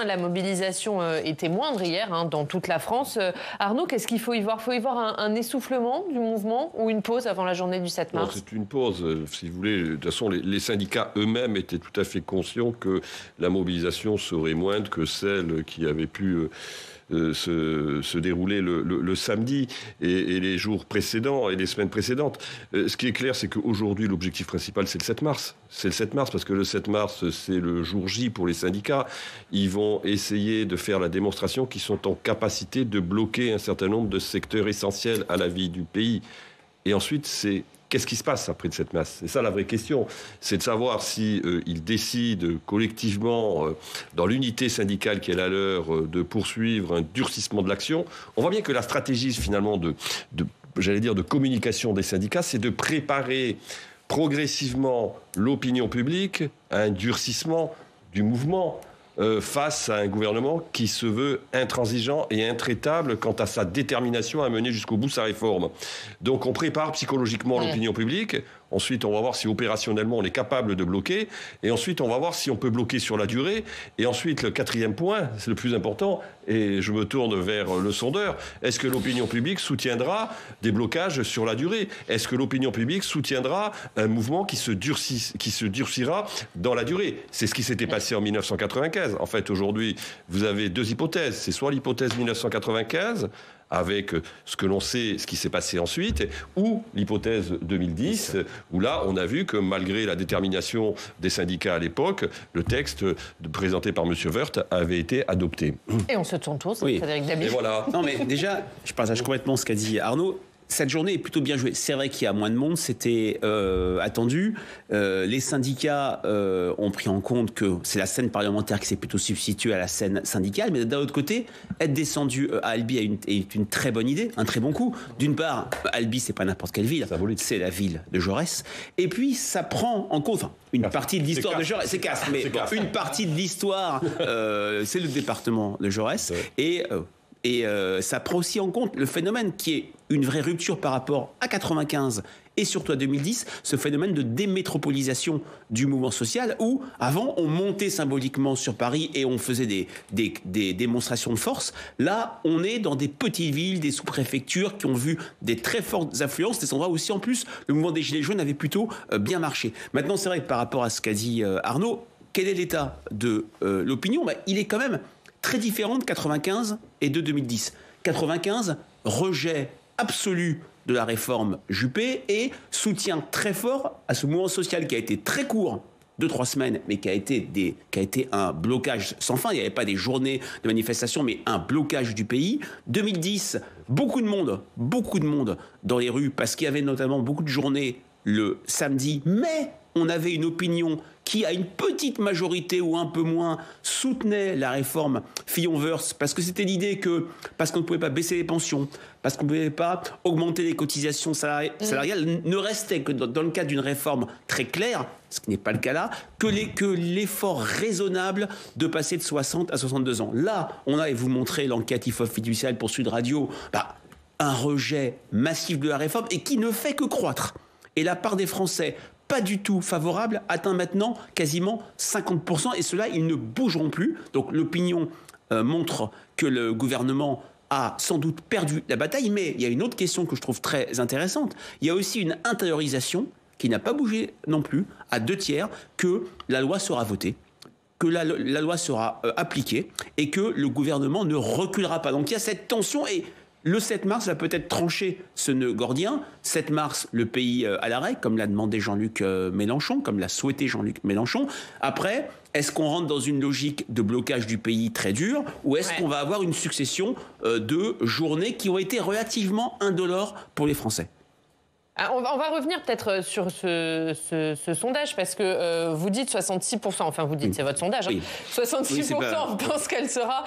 La mobilisation était moindre hier dans toute la France. Arnaud, qu'est-ce qu'il faut y voir? Faut y voir un essoufflement du mouvement ou une pause avant la journée du 7 mars? C'est une pause, si vous voulez. De toute façon, les syndicats eux-mêmes étaient tout à fait conscients que la mobilisation serait moindre que celle qui avait pu se dérouler le samedi et les jours précédents et les semaines précédentes. Ce qui est clair, c'est qu'aujourd'hui, l'objectif principal, c'est le 7 mars. C'est le 7 mars parce que le 7 mars, c'est le jour J pour les syndicats. Ils vont essayer de faire la démonstration qu'ils sont en capacité de bloquer un certain nombre de secteurs essentiels à la vie du pays. Et ensuite, c'est qu'est-ce qui se passe après le 7 mars? C'est ça la vraie question. C'est de savoir si ils décident collectivement, dans l'unité syndicale qui est la leur, de poursuivre un durcissement de l'action. On voit bien que la stratégie, finalement, de communication des syndicats, c'est de préparer progressivement l'opinion publique à un durcissement du mouvement face à un gouvernement qui se veut intransigeant et intraitable quant à sa détermination à mener jusqu'au bout sa réforme. Donc on prépare psychologiquement l'opinion publique. Ensuite, on va voir si opérationnellement on est capable de bloquer. Et ensuite, on va voir si on peut bloquer sur la durée. Et ensuite, le quatrième point, c'est le plus important, et je me tourne vers le sondeur. Est-ce que l'opinion publique soutiendra des blocages sur la durée? Est-ce que l'opinion publique soutiendra un mouvement qui se durcira dans la durée? C'est ce qui s'était passé en 1995. En fait, aujourd'hui, vous avez deux hypothèses. C'est soit l'hypothèse 1995, avec ce que l'on sait, ce qui s'est passé ensuite, ou l'hypothèse 2010, où là, on a vu que malgré la détermination des syndicats à l'époque, le texte présenté par M. Woerth avait été adopté. Et on se tourne tous, Frédéric Dabi. Et voilà. Non, mais déjà, je partage complètement ce qu'a dit Arnaud. Cette journée est plutôt bien jouée. C'est vrai qu'il y a moins de monde, c'était attendu. Les syndicats ont pris en compte que c'est la scène parlementaire qui s'est plutôt substituée à la scène syndicale. Mais d'un autre côté, être descendu à Albi est une très bonne idée, un très bon coup. D'une part, Albi, c'est pas n'importe quelle ville, c'est la ville de Jaurès. Et puis, ça prend en compte une partie de l'histoire de Jaurès. C'est Castres, mais une partie de l'histoire, c'est le département de Jaurès. Ouais. Et ça prend aussi en compte le phénomène qui est une vraie rupture par rapport à 95 et surtout à 2010, ce phénomène de démétropolisation du mouvement social où, avant, on montait symboliquement sur Paris et on faisait des démonstrations de force. Là, on est dans des petites villes, des sous-préfectures qui ont vu des très fortes influences, des endroits où aussi, en plus, le mouvement des Gilets jaunes avait plutôt bien marché. Maintenant, c'est vrai que par rapport à ce qu'a dit Arnaud, quel est l'état de l'opinion? Il est quand même très différent de 95 et de 2010. 95, rejet absolu de la réforme Juppé et soutien très fort à ce mouvement social qui a été très court, 2-3 semaines, mais qui a été un blocage sans fin. Il n'y avait pas des journées de manifestation, mais un blocage du pays. 2010, beaucoup de monde dans les rues, parce qu'il y avait notamment beaucoup de journées le samedi, mais on avait une opinion qui, à une petite majorité ou un peu moins, soutenait la réforme Fillon-Woerth, parce que c'était l'idée que, parce qu'on ne pouvait pas baisser les pensions, parce qu'on ne pouvait pas augmenter les cotisations salariales, ne restait que dans le cadre d'une réforme très claire, ce qui n'est pas le cas là, que l'effort raisonnable de passer de 60 à 62 ans. Là, on a, et vous montrez l'enquête IFOP fiduciaire pour Sud Radio, un rejet massif de la réforme et qui ne fait que croître. Et la part des Français pas du tout favorable atteint maintenant quasiment 50%. Et cela, ils ne bougeront plus. Donc l'opinion montre que le gouvernement a sans doute perdu la bataille. Mais il y a une autre question que je trouve très intéressante. Il y a aussi une intériorisation qui n'a pas bougé non plus, à 2/3, que la loi sera votée, que la loi sera appliquée et que le gouvernement ne reculera pas. Donc il y a cette tension et le 7 mars va peut-être trancher ce nœud gordien. 7 mars, le pays à l'arrêt, comme l'a demandé Jean-Luc Mélenchon, comme l'a souhaité Jean-Luc Mélenchon. Après, est-ce qu'on rentre dans une logique de blocage du pays très dur ou est-ce qu'on va avoir une succession de journées qui ont été relativement indolores pour les Français ? On va revenir peut-être sur ce sondage, parce que vous dites 66%, enfin vous dites, c'est votre sondage, oui. 66% pensent qu'elle sera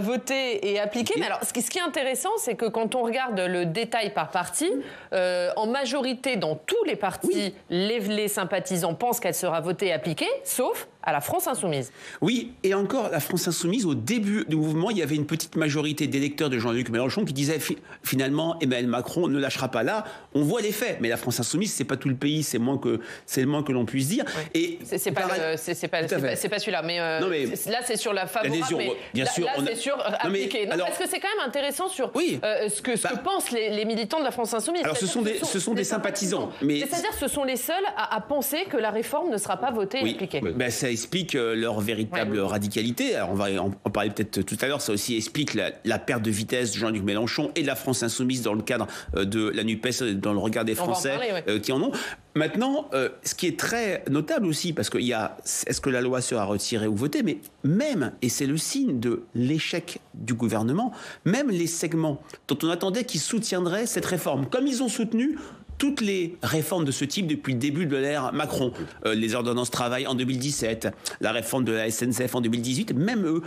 votée et appliquée. Mais alors, ce qui est intéressant, c'est que quand on regarde le détail par parti, en majorité, dans tous les partis, les sympathisants pensent qu'elle sera votée et appliquée, sauf à la France Insoumise. Oui, et encore, la France Insoumise, au début du mouvement, il y avait une petite majorité d'électeurs de Jean-Luc Mélenchon qui disaient finalement, Emmanuel Macron ne lâchera pas là. On voit les faits, mais la France Insoumise, c'est pas tout le pays, c'est le moins que l'on puisse dire. Ouais. Et c'est pas celui-là, mais là c'est sur la favorable, bien sûr, c'est sur appliquer. Parce que c'est quand même intéressant sur ce que pensent les militants de la France Insoumise. Alors ce sont des sympathisants, mais c'est-à-dire ce sont les seuls à penser que la réforme ne sera pas votée et appliquée. Ça explique leur véritable radicalité. Alors on va en parler peut-être tout à l'heure. Ça aussi explique la perte de vitesse de Jean-Luc Mélenchon et de la France Insoumise dans le cadre de la NUPES, dans le regard des Français qui en ont. Maintenant, ce qui est très notable aussi, parce qu'il y a est-ce que la loi sera retirée ou votée, mais même, et c'est le signe de l'échec du gouvernement, même les segments dont on attendait qu'ils soutiendraient cette réforme, comme ils ont soutenu toutes les réformes de ce type depuis le début de l'ère Macron, les ordonnances travail en 2017, la réforme de la SNCF en 2018, même eux,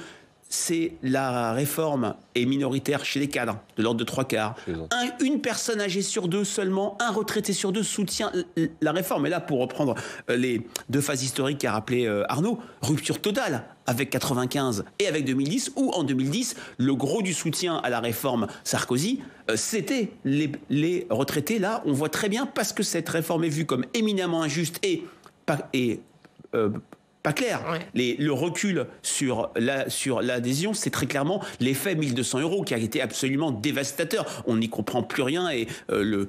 la réforme est minoritaire chez les cadres, de l'ordre de 3/4. Une personne âgée sur deux seulement, un retraité sur deux soutient la réforme. Et là, pour reprendre les deux phases historiques qu'a rappelé Arnaud, rupture totale avec 95 et avec 2010, où en 2010, le gros du soutien à la réforme Sarkozy, c'était les retraités. Là, on voit très bien, parce que cette réforme est vue comme éminemment injuste et pas clair. Le recul sur l'adhésion, c'est très clairement l'effet 1 200 € qui a été absolument dévastateur. On n'y comprend plus rien et le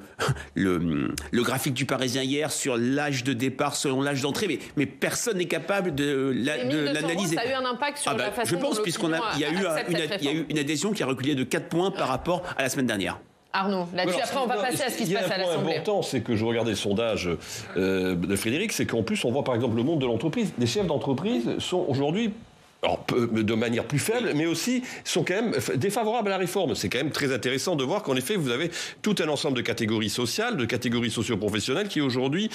graphique du Parisien hier sur l'âge de départ selon l'âge d'entrée, mais personne n'est capable de l'analyser. Ça a eu un impact sur la façon je pense, puisqu'il y a eu une adhésion qui a reculé de 4 points par rapport à la semaine dernière. Arnaud, là-dessus, après, on va passer à ce qui se passe à l'Assemblée. Il y a un point important, c'est que je regardais le sondage de Frédéric, c'est qu'en plus, on voit par exemple le monde de l'entreprise. Les chefs d'entreprise sont aujourd'hui, de manière plus faible, mais aussi sont quand même défavorables à la réforme. C'est quand même très intéressant de voir qu'en effet, vous avez tout un ensemble de catégories sociales, de catégories socio-professionnelles qui aujourd'hui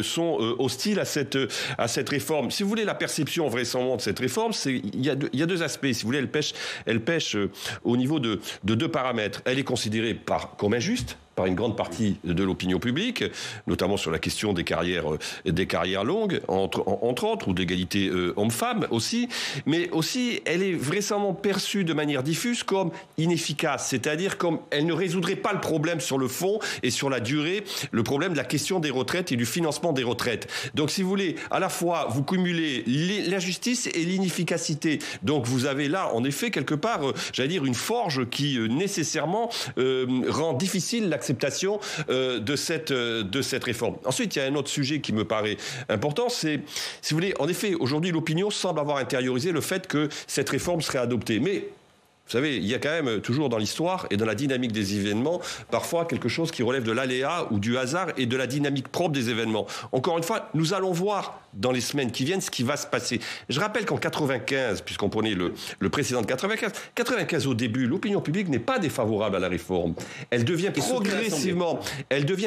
sont hostiles à cette réforme. Si vous voulez, la perception vraisemblablement de cette réforme, il y a deux aspects. Si vous voulez, elle pêche au niveau de deux paramètres. Elle est considérée comme injuste par une grande partie de l'opinion publique, notamment sur la question des carrières longues, entre autres, ou d'égalité homme-femme aussi, mais aussi elle est vraisemblablement perçue de manière diffuse comme inefficace, c'est-à-dire comme elle ne résoudrait pas le problème sur le fond et sur la durée, le problème de la question des retraites et du financement des retraites. Donc si vous voulez, à la fois vous cumulez l'injustice et l'inefficacité. Donc vous avez là, en effet, quelque part, une forge qui nécessairement rend difficile l'acceptation de cette réforme. Ensuite, il y a un autre sujet qui me paraît important, c'est, si vous voulez, en effet, aujourd'hui, l'opinion semble avoir intériorisé le fait que cette réforme serait adoptée. Mais vous savez, il y a quand même toujours dans l'histoire et dans la dynamique des événements, parfois quelque chose qui relève de l'aléa ou du hasard et de la dynamique propre des événements. Encore une fois, nous allons voir dans les semaines qui viennent ce qui va se passer. Je rappelle qu'en 95, puisqu'on prenait le précédent de 95 au début, l'opinion publique n'est pas défavorable à la réforme. Elle devient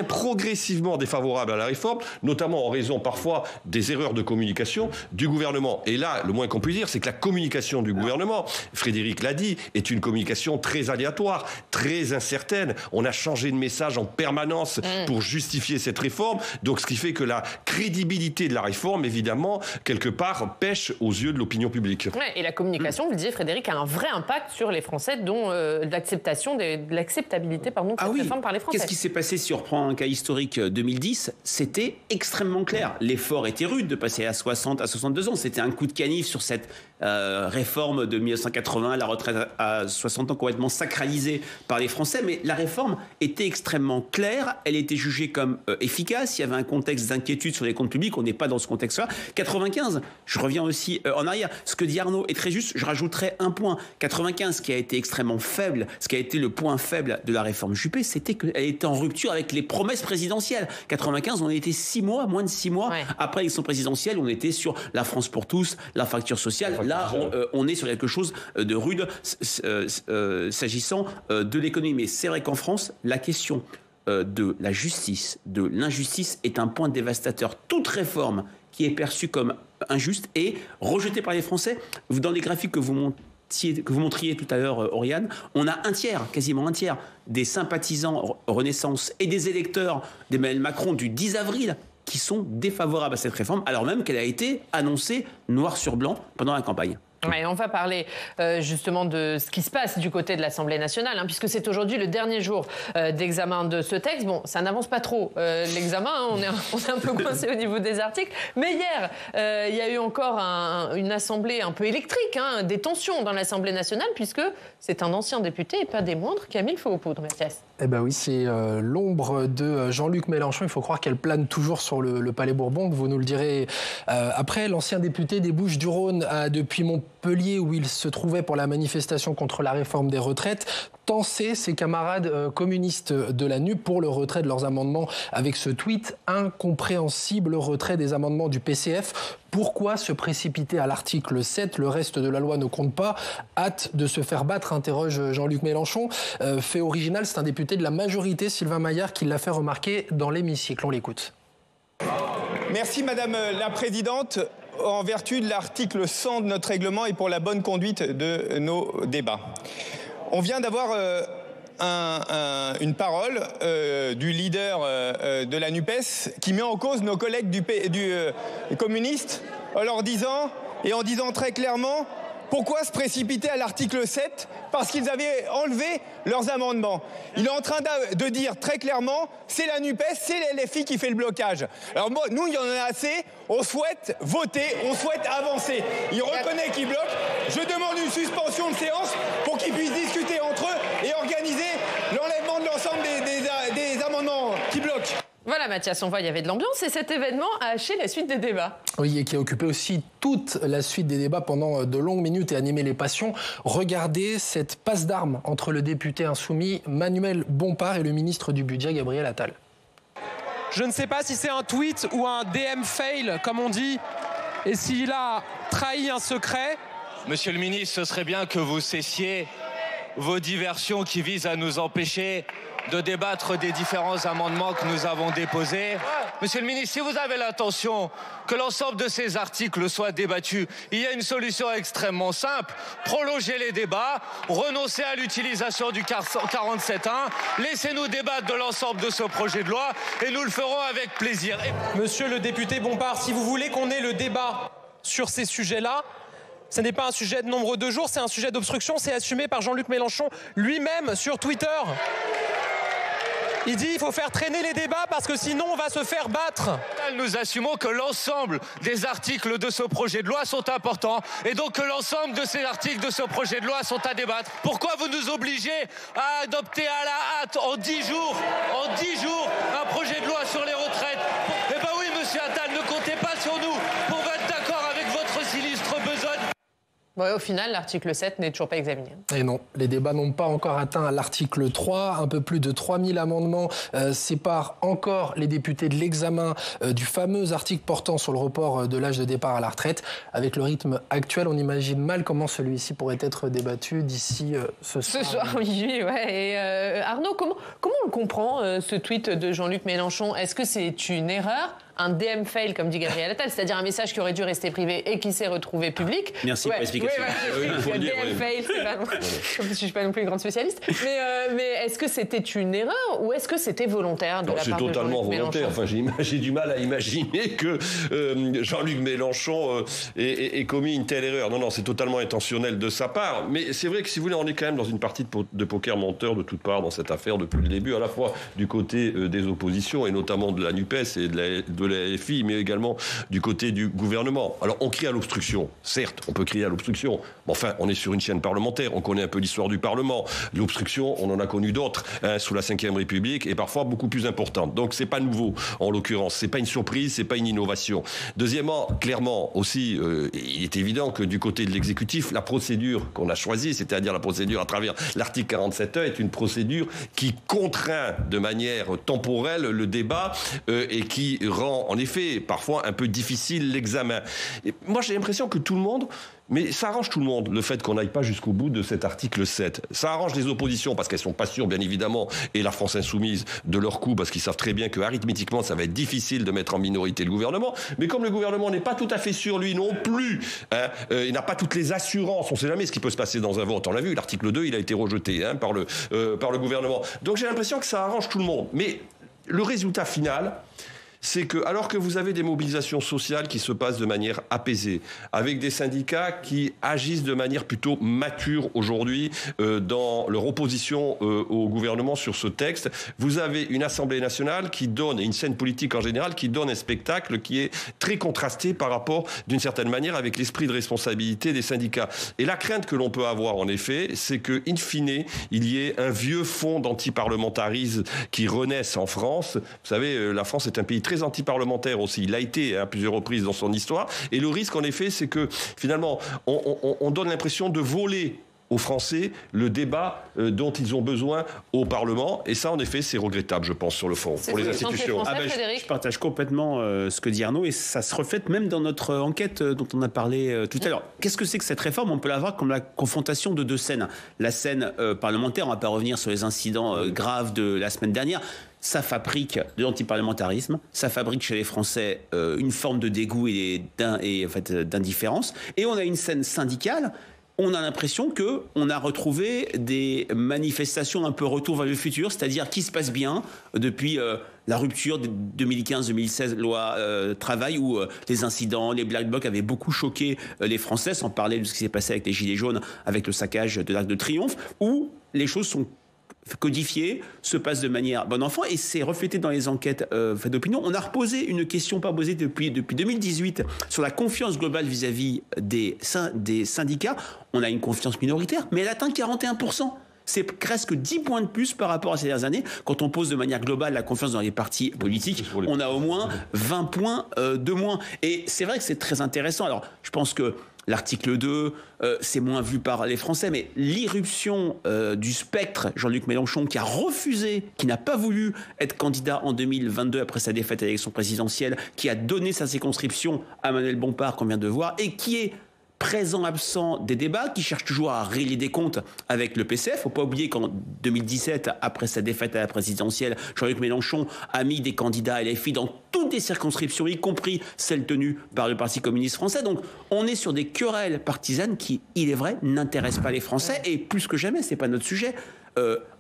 progressivement défavorable à la réforme, notamment en raison parfois des erreurs de communication du gouvernement. Et là, le moins qu'on puisse dire, c'est que la communication du gouvernement, Frédéric l'a dit, est une communication très aléatoire, très incertaine. On a changé de message en permanence pour justifier cette réforme. Donc, ce qui fait que la crédibilité de la réforme, évidemment, quelque part, pêche aux yeux de l'opinion publique. Ouais, et la communication, vous le disiez, Frédéric, a un vrai impact sur les Français, dont l'acceptabilité de cette réforme par les Français. Qu'est-ce qui s'est passé si on reprend un cas historique 2010 ? C'était extrêmement clair. L'effort était rude de passer à 60 à 62 ans. C'était un coup de canif sur cette réforme de 1980, la retraite à 60 ans complètement sacralisée par les Français. Mais la réforme était extrêmement claire. Elle était jugée comme efficace. Il y avait un contexte d'inquiétude sur les comptes publics. On n'est pas dans ce contexte-là. 95, je reviens aussi en arrière. Ce que dit Arnaud est très juste. Je rajouterai un point. 95, qui a été extrêmement faible, ce qui a été le point faible de la réforme Juppé, c'était qu'elle était en rupture avec les promesses présidentielles. 95, on était moins de 6 mois après l'élection présidentielle. On était sur la France pour tous, la fracture sociale. Là, on est sur quelque chose de rude s'agissant de l'économie. Mais c'est vrai qu'en France, la question de la justice, de l'injustice est un point dévastateur. Toute réforme qui est perçue comme injuste est rejetée par les Français. Dans les graphiques que vous montriez tout à l'heure, Oriane, on a quasiment un tiers des sympathisants Renaissance et des électeurs d'Emmanuel Macron du 10 avril qui sont défavorables à cette réforme, alors même qu'elle a été annoncée noir sur blanc pendant la campagne. Ouais, on va parler justement de ce qui se passe du côté de l'Assemblée nationale, puisque c'est aujourd'hui le dernier jour d'examen de ce texte. Bon, ça n'avance pas trop l'examen, on est un peu coincé au niveau des articles. Mais hier, il y a eu encore une assemblée un peu électrique, des tensions dans l'Assemblée nationale, puisque c'est un ancien député et pas des moindres qui a mis le feu aux poudres, Mathias. Eh bien oui, c'est l'ombre de Jean-Luc Mélenchon. Il faut croire qu'elle plane toujours sur le Palais Bourbon. Vous nous le direz après. L'ancien député des Bouches-du-Rhône a, depuis Montpellier, où il se trouvait pour la manifestation contre la réforme des retraites, tensé ses camarades communistes de la NUP pour le retrait de leurs amendements avec ce tweet: incompréhensible retrait des amendements du PCF. Pourquoi se précipiter à l'article 7 ? Le reste de la loi ne compte pas. Hâte de se faire battre, interroge Jean-Luc Mélenchon. Fait original, c'est un député de la majorité, Sylvain Maillard, qui l'a fait remarquer dans l'hémicycle. On l'écoute. Merci Madame la Présidente. En vertu de l'article 100 de notre règlement et pour la bonne conduite de nos débats. On vient d'avoir une parole du leader de la NUPES qui met en cause nos collègues du communistes en leur disant, et en disant très clairement, pourquoi se précipiter à l'article 7 ? Parce qu'ils avaient enlevé leurs amendements. Il est en train de dire très clairement, c'est la NUPES, c'est les LFI qui fait le blocage. Alors moi, nous, il y en a assez, on souhaite voter, on souhaite avancer. Il reconnaît qu'il bloque. Je demande une suspension de séance pour qu'ils puissent discuter entre eux et organiser l'enlèvement de l'ensemble des amendements qui bloquent. Voilà Mathias, on voit il y avait de l'ambiance et cet événement a haché la suite des débats. Oui, et qui a occupé aussi toute la suite des débats pendant de longues minutes et animé les passions. Regardez cette passe d'armes entre le député insoumis Manuel Bompard et le ministre du Budget Gabriel Attal. Je ne sais pas si c'est un tweet ou un DM fail, comme on dit, et s'il a trahi un secret. Monsieur le ministre, ce serait bien que vous cessiez vos diversions qui visent à nous empêcher de débattre des différents amendements que nous avons déposés. Monsieur le ministre, si vous avez l'intention que l'ensemble de ces articles soient débattus, il y a une solution extrêmement simple. Prolonger les débats, renoncer à l'utilisation du 47.1, laissez-nous débattre de l'ensemble de ce projet de loi et nous le ferons avec plaisir. Monsieur le député Bompard, si vous voulez qu'on ait le débat sur ces sujets-là, ce n'est pas un sujet de nombre de jours, c'est un sujet d'obstruction, c'est assumé par Jean-Luc Mélenchon lui-même sur Twitter. Il dit qu'il faut faire traîner les débats parce que sinon on va se faire battre. Nous assumons que l'ensemble des articles de ce projet de loi sont importants et donc que l'ensemble de ces articles de ce projet de loi sont à débattre. Pourquoi vous nous obligez à adopter à la hâte en 10 jours un projet de loi sur les retraites ? Eh ben oui, monsieur Attal, ne comptez pas sur nous pour être d'accord avec votre sinistre besogne. Ouais, au final, l'article 7 n'est toujours pas examiné. Et non, les débats n'ont pas encore atteint l'article 3. Un peu plus de 3000 amendements séparent encore les députés de l'examen du fameux article portant sur le report de l'âge de départ à la retraite. Avec le rythme actuel, on imagine mal comment celui-ci pourrait être débattu d'ici ce soir. Ce soir, oui, ouais. Et Arnaud, comment on le comprend, ce tweet de Jean-Luc Mélenchon ? Est-ce que c'est une erreur ? Un DM fail, comme dit Gabriel Attal, c'est-à-dire un message qui aurait dû rester privé et qui s'est retrouvé public. Merci pour l'explication. DM fail, c'est pas... Je ne suis pas non plus une grande spécialiste. Mais est-ce que c'était une erreur ou est-ce que c'était volontaire de la part de Jean-Luc Mélenchon ? C'est totalement volontaire. Enfin, j'ai du mal à imaginer que Jean-Luc Mélenchon ait commis une telle erreur. Non, c'est totalement intentionnel de sa part. Mais c'est vrai que si vous voulez, on est quand même dans une partie de poker menteur de toutes parts dans cette affaire depuis le début, à la fois du côté des oppositions et notamment de la NUPES et de la LFI, mais également du côté du gouvernement. Alors, on crie à l'obstruction. Certes, on peut crier à l'obstruction. Mais enfin, on est sur une chaîne parlementaire. On connaît un peu l'histoire du Parlement. L'obstruction, on en a connu d'autres sous la Ve République et parfois beaucoup plus importantes. Donc, c'est pas nouveau, en l'occurrence. C'est pas une surprise, c'est pas une innovation. Deuxièmement, clairement aussi, il est évident que du côté de l'exécutif, la procédure qu'on a choisie, c'est-à-dire la procédure à travers l'article 47.1, est une procédure qui contraint de manière temporelle le débat et qui rend en effet parfois un peu difficile l'examen. Et moi j'ai l'impression que tout le monde, mais ça arrange tout le monde, le fait qu'on n'aille pas jusqu'au bout de cet article 7. Ça arrange les oppositions parce qu'elles sont pas sûres, bien évidemment, et la France insoumise de leur coup, parce qu'ils savent très bien que arithmétiquement ça va être difficile de mettre en minorité le gouvernement. Mais comme le gouvernement n'est pas tout à fait sûr lui non plus, il n'a pas toutes les assurances, on ne sait jamais ce qui peut se passer dans un vote. On l'a vu, l'article 2 il a été rejeté par le gouvernement. Donc j'ai l'impression que ça arrange tout le monde. Mais le résultat final, c'est que alors que vous avez des mobilisations sociales qui se passent de manière apaisée, avec des syndicats qui agissent de manière plutôt mature aujourd'hui dans leur opposition au gouvernement sur ce texte, vous avez une Assemblée nationale qui donne, et une scène politique en général, qui donne un spectacle qui est très contrasté par rapport, d'une certaine manière, avec l'esprit de responsabilité des syndicats. Et la crainte que l'on peut avoir, en effet, c'est que, in fine, il y ait un vieux fond d'antiparlementarisme qui renaisse en France. Vous savez, la France est un pays très antiparlementaire aussi. Il l'a été à plusieurs reprises dans son histoire. Et le risque, en effet, c'est que, finalement, on donne l'impression de voler aux Français le débat dont ils ont besoin au Parlement. Et ça, en effet, c'est regrettable, je pense, sur le fond, pour les institutions. Je partage complètement ce que dit Arnaud, et ça se reflète même dans notre enquête dont on a parlé tout à l'heure. Qu'est-ce que c'est que cette réforme? On peut la voir comme la confrontation de deux scènes. La scène parlementaire, on ne va pas revenir sur les incidents graves de la semaine dernière. Ça fabrique de l'antiparlementarisme, ça fabrique chez les Français une forme de dégoût et en fait, d'indifférence. Et on a une scène syndicale. On a l'impression qu'on a retrouvé des manifestations un peu retour vers le futur, c'est-à-dire qui se passe bien depuis la rupture de 2015-2016 loi travail, où les incidents, les Black Blocs avaient beaucoup choqué les Français, sans parler de ce qui s'est passé avec les Gilets jaunes, avec le saccage de l'Arc de Triomphe, où les choses sont codifié, se passe de manière bon enfant, et c'est reflété dans les enquêtes faites d'opinion. On a reposé une question pas posée depuis 2018 sur la confiance globale vis-à-vis des syndicats. On a une confiance minoritaire, mais elle atteint 41%. C'est presque 10 points de plus par rapport à ces dernières années. Quand on pose de manière globale la confiance dans les partis politiques, on a au moins 20 points de moins. Et c'est vrai que c'est très intéressant. Alors, je pense que l'article 2, c'est moins vu par les Français, mais l'irruption du spectre Jean-Luc Mélenchon, qui a refusé, qui n'a pas voulu être candidat en 2022 après sa défaite à l'élection présidentielle, qui a donné sa circonscription à Manuel Bompard, qu'on vient de voir, et qui est présent, absent des débats, qui cherche toujours à régler des comptes avec le PCF. Il ne faut pas oublier qu'en 2017, après sa défaite à la présidentielle, Jean-Luc Mélenchon a mis des candidats à LFI dans toutes les circonscriptions, y compris celles tenues par le Parti communiste français. Donc, on est sur des querelles partisanes qui, il est vrai, n'intéressent pas les Français. Et plus que jamais, ce n'est pas notre sujet,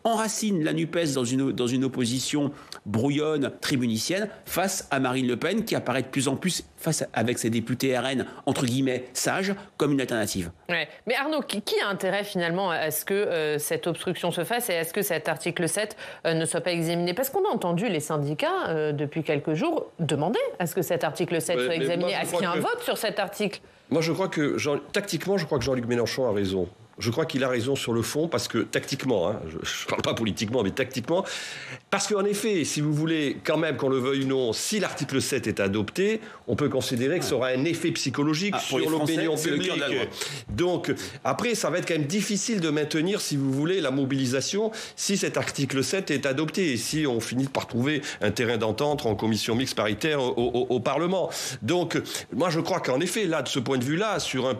enracine la NUPES dans une opposition brouillonne, tribunicienne, face à Marine Le Pen, qui apparaît de plus en plus, avec ses députés RN, entre guillemets, sages, comme une alternative. Ouais. Mais Arnaud, qui a intérêt finalement à ce que cette obstruction se fasse et à ce que cet article 7 ne soit pas examiné? Parce qu'on a entendu les syndicats, depuis quelques jours, demander à ce que cet article 7 soit examiné. Est-ce qu'il y a un vote sur cet article? Moi, je crois que, tactiquement, je crois que Jean-Luc Mélenchon a raison. Je crois qu'il a raison sur le fond, parce que tactiquement, je ne parle pas politiquement, mais tactiquement, parce qu'en effet, si vous voulez, quand même, qu'on le veuille ou non, si l'article 7 est adopté, on peut considérer que ça aura un effet psychologique sur l'opinion publique. Donc, après, ça va être quand même difficile de maintenir, si vous voulez, la mobilisation si cet article 7 est adopté et si on finit par trouver un terrain d'entente en commission mixte paritaire au Parlement. Donc, moi, je crois qu'en effet, là, de ce point de vue-là, sur un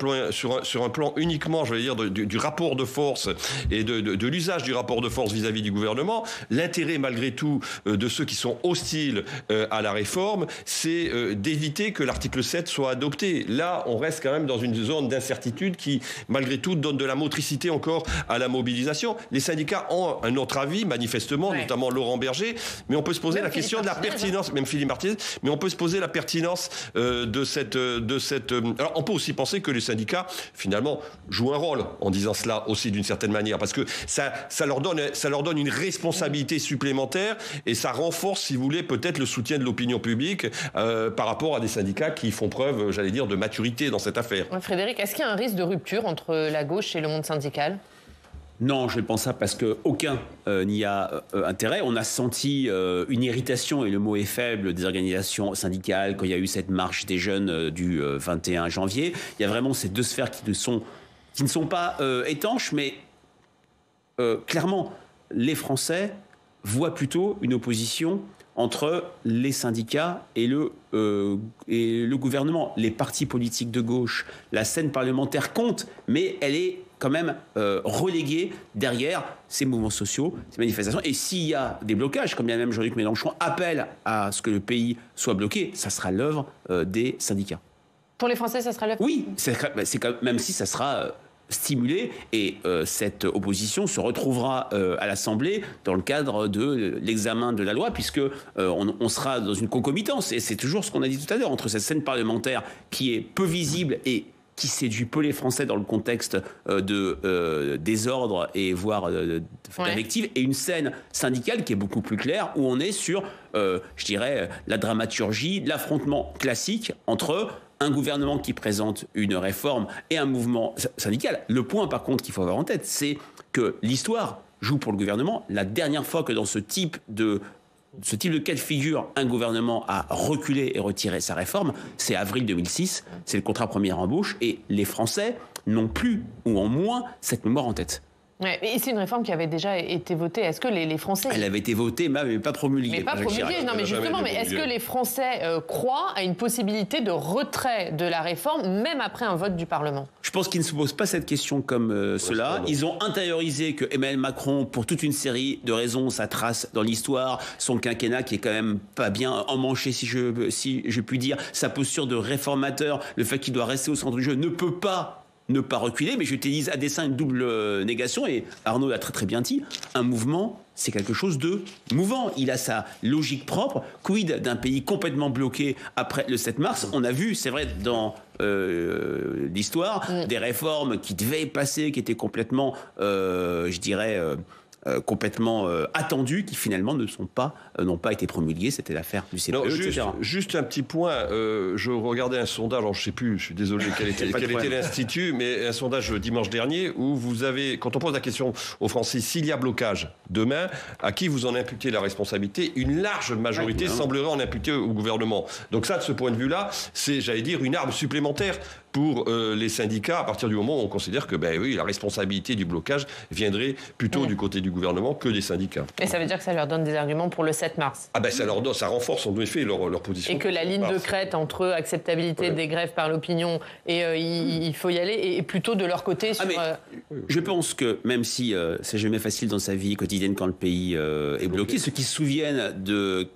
plan uniquement, je vais dire, du rapport de force et de l'usage du rapport de force vis-à-vis du gouvernement, l'intérêt malgré tout de ceux qui sont hostiles à la réforme, c'est d'éviter que l'article 7 soit adopté. Là, on reste quand même dans une zone d'incertitude qui, malgré tout, donne de la motricité encore à la mobilisation. Les syndicats ont un autre avis, manifestement, notamment Laurent Berger, mais on peut se poser la question de la pertinence, même Philippe Martinez, mais on peut se poser la pertinence de cette... Alors, on peut aussi penser que les syndicats, finalement, jouent un rôle en disant cela aussi d'une certaine manière, parce que ça leur donne une responsabilité supplémentaire et ça renforce, si vous voulez, peut-être le soutien de l'opinion publique par rapport à des syndicats qui font preuve, j'allais dire, de maturité dans cette affaire. Frédéric, est-ce qu'il y a un risque de rupture entre la gauche et le monde syndical ? Non, je ne pense pas, parce qu'aucun n'y a intérêt. On a senti une irritation, et le mot est faible, des organisations syndicales quand il y a eu cette marche des jeunes du 21 janvier. Il y a vraiment ces deux sphères qui ne sont pas étanches, mais clairement, les Français voient plutôt une opposition entre les syndicats et le gouvernement. Les partis politiques de gauche, la scène parlementaire compte, mais elle est quand même reléguée derrière ces mouvements sociaux, ces manifestations. Et s'il y a des blocages, comme bien même Jean-Luc Mélenchon appelle à ce que le pays soit bloqué, ça sera l'œuvre des syndicats. Pour les Français, ça sera l'œuvre ? Oui, même si ça sera stimulée et cette opposition se retrouvera à l'Assemblée dans le cadre de l'examen de la loi, puisque on sera dans une concomitance. Et c'est toujours ce qu'on a dit tout à l'heure, entre cette scène parlementaire qui est peu visible et qui séduit peu les Français dans le contexte de désordre et voire d'invective, et une scène syndicale qui est beaucoup plus claire, où on est sur, je dirais, la dramaturgie, l'affrontement classique entre un gouvernement qui présente une réforme et un mouvement syndical. Le point, par contre, qu'il faut avoir en tête, c'est que l'histoire joue pour le gouvernement. La dernière fois que dans ce type de cas de figure, un gouvernement a reculé et retiré sa réforme, c'est avril 2006, c'est le contrat première embauche, et les Français n'ont plus, ou en moins, cette mémoire en tête. Ouais, et c'est une réforme qui avait déjà été votée. Est-ce que les Français... Elle avait été votée, mais pas promulguée. Mais pas promulguée, non, mais justement, mais est-ce que les Français croient à une possibilité de retrait de la réforme, même après un vote du Parlement? Je pense qu'ils ne se posent pas cette question comme cela. Ils ont intériorisé que Emmanuel Macron, pour toute une série de raisons, sa trace dans l'histoire, son quinquennat qui est quand même pas bien emmanché, si je puis dire, sa posture de réformateur, le fait qu'il doit rester au centre du jeu, ne peut pas ne pas reculer, mais j'utilise à dessein une double négation, et Arnaud l'a très très bien dit, un mouvement, c'est quelque chose de mouvant. Il a sa logique propre. Quid d'un pays complètement bloqué après le 7 mars? On a vu, c'est vrai, dans l'histoire, des réformes qui devaient passer, qui étaient complètement, je dirais... complètement attendus, qui finalement n'ont pas été promulgués. C'était l'affaire du CPE, etc. Juste un petit point. Je regardais un sondage, alors je ne sais plus, je suis désolé quel était l'institut, mais un sondage dimanche dernier où vous avez, quand on pose la question aux Français, s'il y a blocage demain, à qui vous en imputez la responsabilité? Une large majorité semblerait en imputer au gouvernement. Donc ça, de ce point de vue-là, c'est, j'allais dire, une arme supplémentaire pour les syndicats, à partir du moment où on considère que la responsabilité du blocage viendrait plutôt du côté du gouvernement que des syndicats. Et ça veut dire que ça leur donne des arguments pour le 7 mars. Ça renforce en effet leur position. Et que la ligne de crête entre acceptabilité des grèves par l'opinion et il faut y aller, est plutôt de leur côté sur... Je pense que même si c'est jamais facile dans sa vie quotidienne quand le pays est bloqué, ceux qui se souviennent de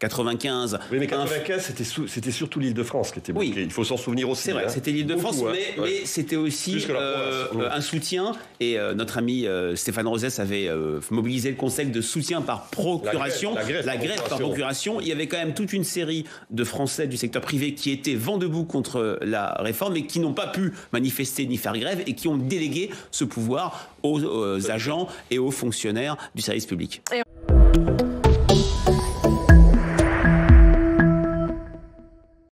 95... Oui, mais 95, c'était surtout l'Île-de-France qui était bloquée. Il faut s'en souvenir aussi. C'est vrai, c'était l'Île-de-France, mais c'était aussi un soutien. Et notre ami Stéphane Rosès avait mobilisé le concept de soutien par procuration, la grève par procuration. Il y avait quand même toute une série de Français du secteur privé qui étaient vent debout contre la réforme et qui n'ont pas pu manifester ni faire grève et qui ont délégué ce pouvoir aux agents et aux fonctionnaires du service public.